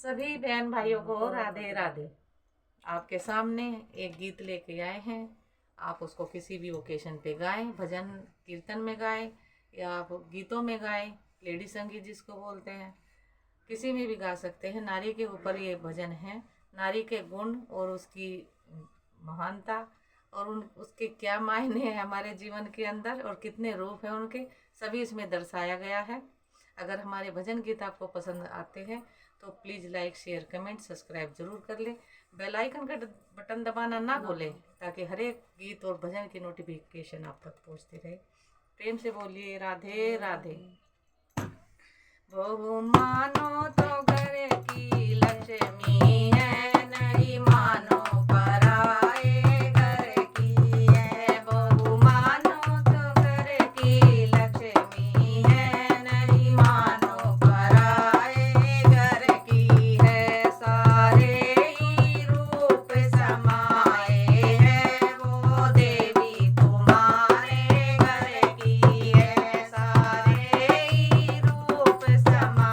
सभी बहन भाइयों को राधे राधे। आपके सामने एक गीत लेके आए हैं। आप उसको किसी भी ओकेशन पे गाएं, भजन कीर्तन में गाएं या आप गीतों में गाएं, लेडी संगीत जिसको बोलते हैं, किसी में भी गा सकते हैं। नारी के ऊपर ये भजन है। नारी के गुण और उसकी महानता और उसके क्या मायने हैं हमारे जीवन के अंदर और कितने रूप हैं उनके, सभी इसमें दर्शाया गया है। अगर हमारे भजन गीत आपको पसंद आते हैं तो please like share comment subscribe जरूर कर ले। बेल आइकन का बटन दबाना ना भूलें ताकि हर एक गीत और भजन की नोटिफिकेशन आप तक पहुंचती रहे। प्रेम से बोलिए राधे राधे। बहु मानो तो घर की लक्ष्मी है, नहीं मानो पराए घर की है। बहु मानो तो घर की लक्ष्मी है, नहीं मानो पराए घर की है। सारे ही रूप समाए हैं, वो देवी तुम्हारे घर की है। सारे ही रूप समाए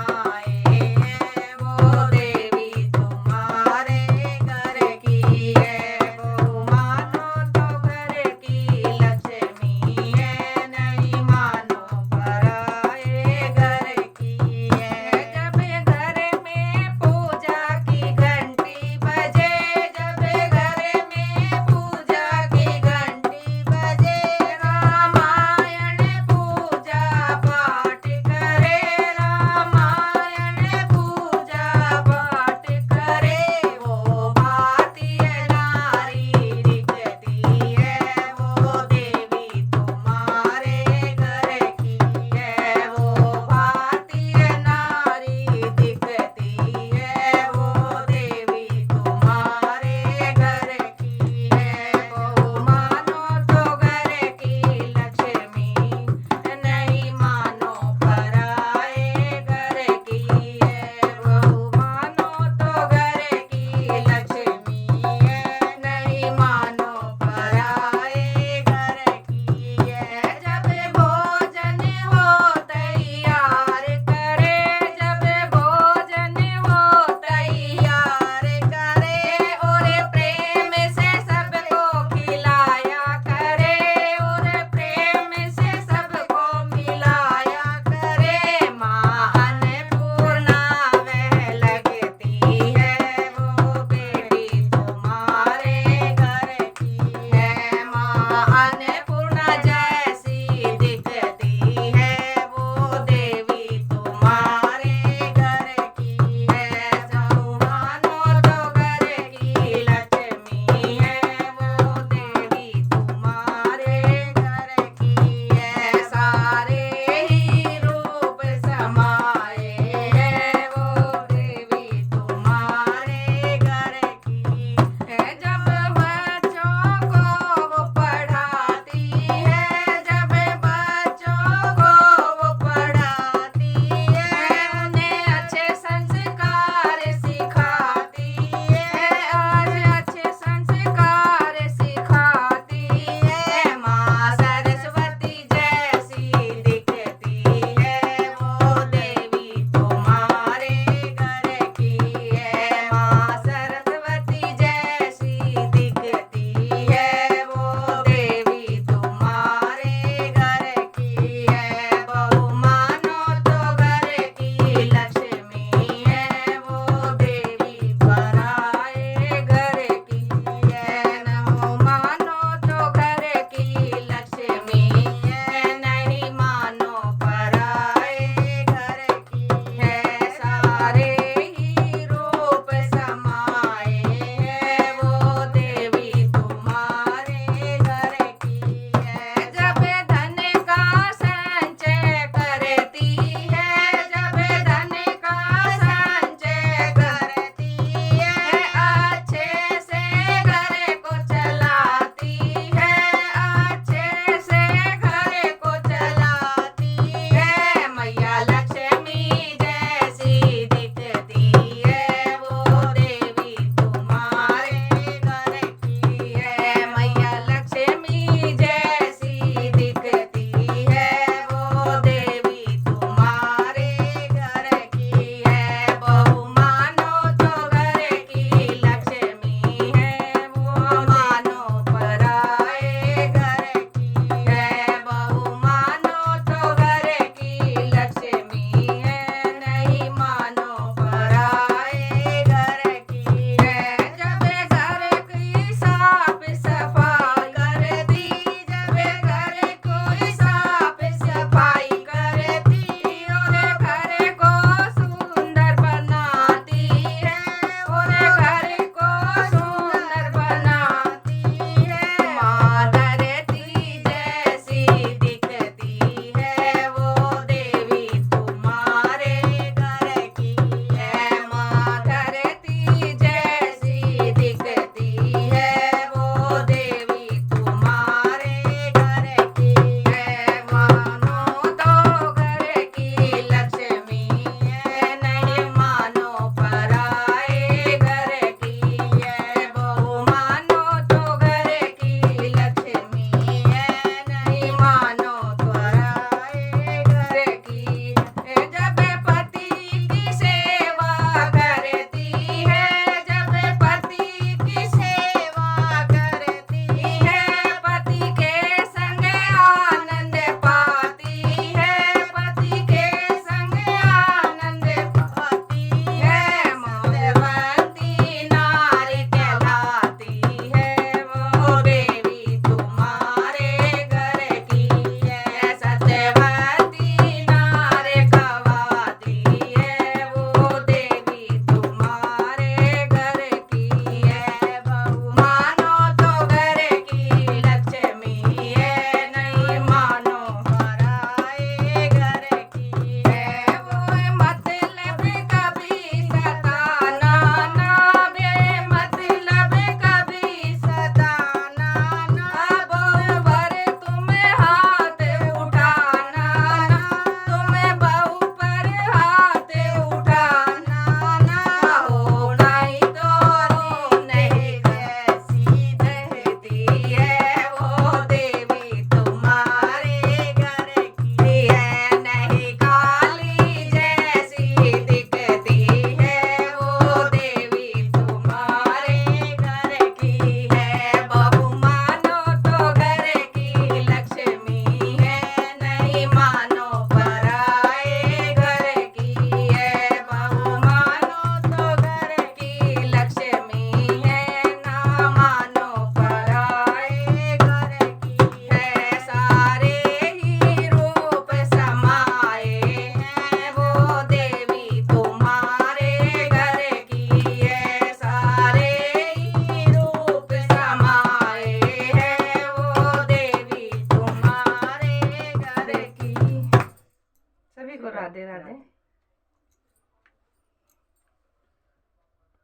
सभी को राधे राधे।